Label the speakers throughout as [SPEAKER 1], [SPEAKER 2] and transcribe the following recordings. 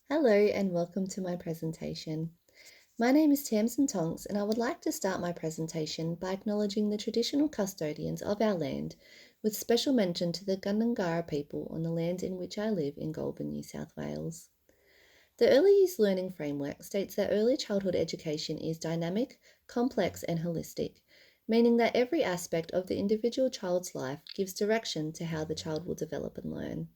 [SPEAKER 1] Hello and welcome to my presentation. My name is Tamsin Tonks and I would like to start my presentation by acknowledging the traditional custodians of our land, with special mention to the Gundungurra people on the land in which I live in Goulburn, New South Wales. The Early Years Learning Framework states that early childhood education is dynamic, complex and holistic, meaning that every aspect of the individual child's life gives direction to how the child will develop and learn.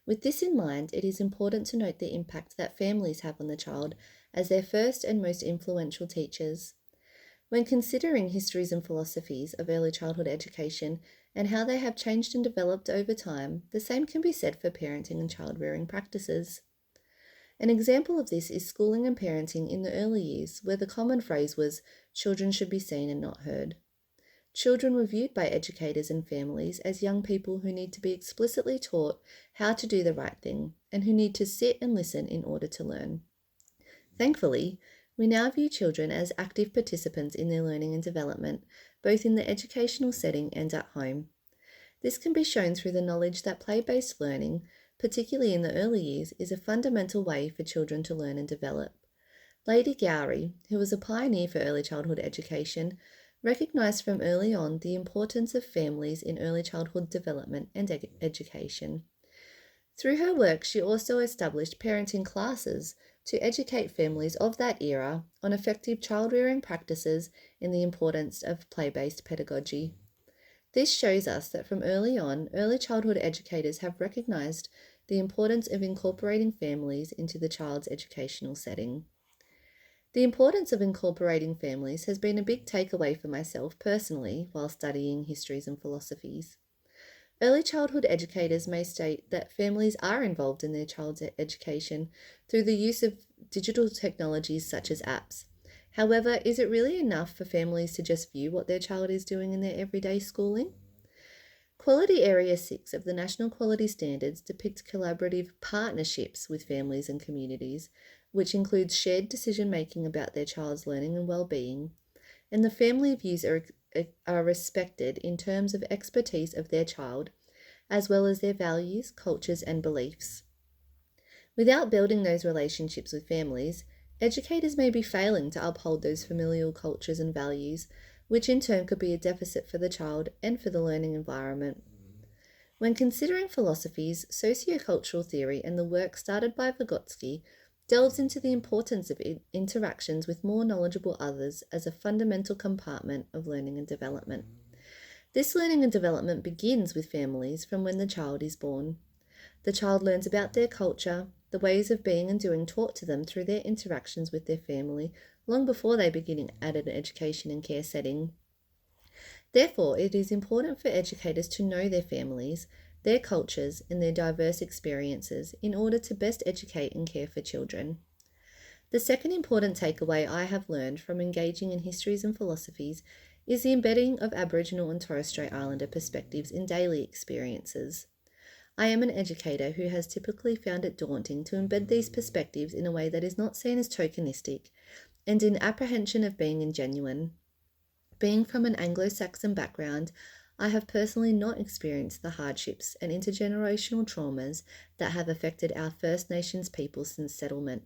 [SPEAKER 1] With this in mind, it is important to note the impact that families have on the child as their first and most influential teachers. When considering histories and philosophies of early childhood education and how they have changed and developed over time, the same can be said for parenting and child rearing practices. An example of this is schooling and parenting in the early years, where the common phrase was, "Children should be seen and not heard." Children were viewed by educators and families as young people who need to be explicitly taught how to do the right thing and who need to sit and listen in order to learn. Thankfully, we now view children as active participants in their learning and development, both in the educational setting and at home. This can be shown through the knowledge that play-based learning, particularly in the early years, is a fundamental way for children to learn and develop. Lady Gowrie, who was a pioneer for early childhood education, recognised from early on the importance of families in early childhood development and education. Through her work, she also established parenting classes to educate families of that era on effective child rearing practices and the importance of play-based pedagogy. This shows us that from early on, early childhood educators have recognised the importance of incorporating families into the child's educational setting. The importance of incorporating families has been a big takeaway for myself personally while studying histories and philosophies. Early childhood educators may state that families are involved in their child's education through the use of digital technologies such as apps. However, is it really enough for families to just view what their child is doing in their everyday schooling? Quality Area 6 of the National Quality Standards depicts collaborative partnerships with families and communities, which includes shared decision-making about their child's learning and well-being, and the family views are respected in terms of expertise of their child, as well as their values, cultures, and beliefs. Without building those relationships with families, educators may be failing to uphold those familial cultures and values, which in turn could be a deficit for the child and for the learning environment. When considering philosophies, sociocultural theory and the work started by Vygotsky delves into the importance of interactions with more knowledgeable others as a fundamental compartment of learning and development. This learning and development begins with families from when the child is born. The child learns about their culture, the ways of being and doing taught to them through their interactions with their family, long before they begin at an education and care setting. Therefore, it is important for educators to know their families, their cultures, and their diverse experiences in order to best educate and care for children. The second important takeaway I have learned from engaging in histories and philosophies is the embedding of Aboriginal and Torres Strait Islander perspectives in daily experiences. I am an educator who has typically found it daunting to embed these perspectives in a way that is not seen as tokenistic and in apprehension of being ingenuine. Being from an Anglo-Saxon background, I have personally not experienced the hardships and intergenerational traumas that have affected our First Nations people since settlement.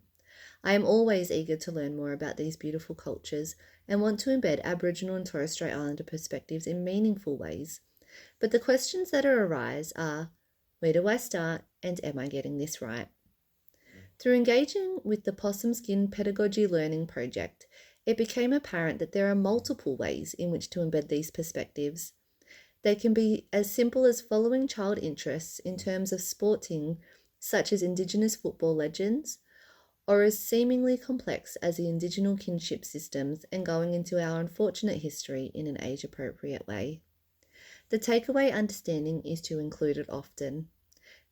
[SPEAKER 1] I am always eager to learn more about these beautiful cultures and want to embed Aboriginal and Torres Strait Islander perspectives in meaningful ways. But the questions that arise are, where do I start and am I getting this right? Through engaging with the Possum Skin Pedagogy Learning Project, it became apparent that there are multiple ways in which to embed these perspectives. They can be as simple as following child interests in terms of sporting, such as Indigenous football legends, or as seemingly complex as the Indigenous kinship systems and going into our unfortunate history in an age-appropriate way. The takeaway understanding is to include it often.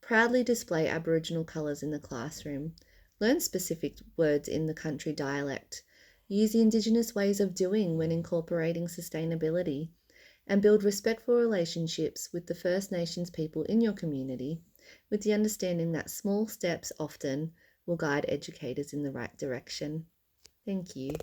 [SPEAKER 1] Proudly display Aboriginal colours in the classroom. Learn specific words in the country dialect. Use the Indigenous ways of doing when incorporating sustainability. And build respectful relationships with the First Nations people in your community, with the understanding that small steps often will guide educators in the right direction. Thank you.